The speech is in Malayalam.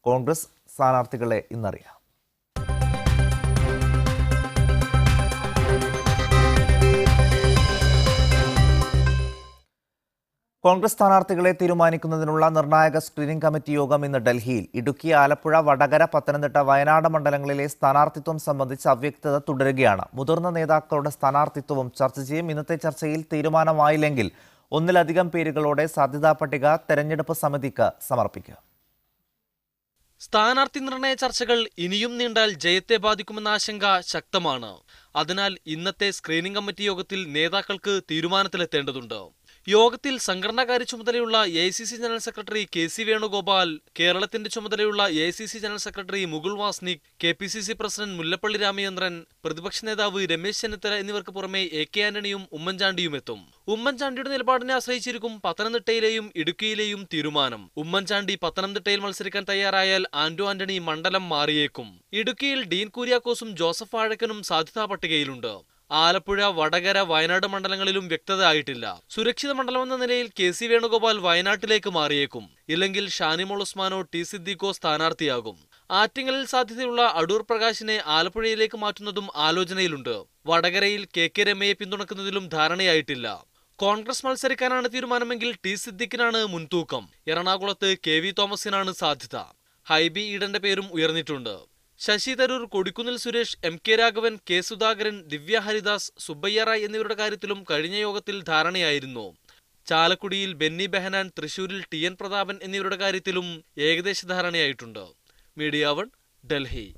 കോൺഗ്രസ് സ്ഥാനാർത്ഥികളെ ഇന്നറിയാം. കോൺഗ്രസ് സ്ഥാനാർത്ഥികളെ തീരുമാനിക്കുന്നതിനുള്ള നിർണായക സ്ക്രീനിംഗ് കമ്മിറ്റി യോഗം ഇന്ന് ഡൽഹിയിൽ. ഇടുക്കി, ആലപ്പുഴ, വടകര, പത്തനംതിട്ട, വയനാട് മണ്ഡലങ്ങളിലെ സ്ഥാനാർത്ഥിത്വം സംബന്ധിച്ച് അവ്യക്തത തുടരുകയാണ്. മുതിർന്ന നേതാക്കളുടെ സ്ഥാനാർത്ഥിത്വവും ചർച്ച ചെയ്യും. ഇന്നത്തെ ചർച്ചയിൽ തീരുമാനമായില്ലെങ്കിൽ ഒന്നിലധികം പേരുകളോടെ സാധ്യതാ പട്ടിക തെരഞ്ഞെടുപ്പ് സമിതിക്ക് സമർപ്പിക്കും. സ്ഥാനാർത്ഥി നിർണയ ചർച്ചകൾ ഇനിയും നീണ്ടാൽ ജയത്തെ ബാധിക്കുമെന്ന ആശങ്ക ശക്തമാണ്. അതിനാൽ ഇന്നത്തെ സ്ക്രീനിംഗ് കമ്മിറ്റി യോഗത്തിൽ നേതാക്കൾക്ക് തീരുമാനത്തിലെത്തേണ്ടതുണ്ട്. യോഗത്തിൽ സംഘടനാകാര്യ ചുമതലയുള്ള AICC general secretary KC Venugopal, കേരളത്തിന്റെ ചുമതലയുള്ള AICC general secretary Mukul Wasnik, KPCC president Mullappally Ramachandran, പ്രതിപക്ഷ നേതാവ് രമേശ് ചെന്നിത്തല എന്നിവർക്ക് പുറമെ AK ആന്റണിയും ഉമ്മൻചാണ്ടിയും എത്തും. ഉമ്മൻചാണ്ടിയുടെ നിലപാടിനെ ആശ്രയിച്ചിരിക്കും പത്തനംതിട്ടയിലെയും ഇടുക്കിയിലെയും തീരുമാനം. ഉമ്മൻചാണ്ടി പത്തനംതിട്ടയിൽ മത്സരിക്കാൻ തയ്യാറായാൽ ആന്റണി മണ്ഡലം മാറിയേക്കും. ഇടുക്കിയിൽ ഡീൻ കുര്യാക്കോസും ജോസഫ് വാഴക്കനും സാധ്യതാ പട്ടികയിലുണ്ട്. ആലപ്പുഴ, വടകര, വയനാട് മണ്ഡലങ്ങളിലും വ്യക്തത ആയിട്ടില്ല. സുരക്ഷിത മണ്ഡലമെന്ന നിലയിൽ KC വേണുഗോപാൽ വയനാട്ടിലേക്ക് മാറിയേക്കും. ഇല്ലെങ്കിൽ ഷാനിമോൾ ഉസ്മാനോ T സിദ്ദീഖോ സ്ഥാനാർത്ഥിയാകും. ആറ്റിങ്ങലിൽ സാധ്യതയുള്ള അടൂർ പ്രകാശിനെ ആലപ്പുഴയിലേക്ക് മാറ്റുന്നതും ആലോചനയിലുണ്ട്. വടകരയിൽ KK രമയെ പിന്തുണക്കുന്നതിലും ധാരണയായിട്ടില്ല. കോൺഗ്രസ് മത്സരിക്കാനാണ് തീരുമാനമെങ്കിൽ T സിദ്ദീഖിനാണ് മുൻതൂക്കം. എറണാകുളത്ത് KV തോമസിനാണ് സാധ്യത. ഹൈബി ഈഡന്റെ പേരും ഉയർന്നിട്ടുണ്ട്. ശശി തരൂർ, കൊടിക്കുന്നിൽ സുരേഷ്, MK രാഘവൻ, K സുധാകരൻ, ദിവ്യ ഹരിദാസ്, സുബ്ബയ്യ റായ് എന്നിവരുടെ കാര്യത്തിലും കഴിഞ്ഞ യോഗത്തിൽ ധാരണയായിരുന്നു. ചാലക്കുടിയിൽ ബെന്നി ബെഹനാൻ, തൃശൂരിൽ TN പ്രതാപൻ എന്നിവരുടെ കാര്യത്തിലും ഏകദേശ ധാരണയായിട്ടുണ്ട്. മീഡിയ 1, ഡൽഹി.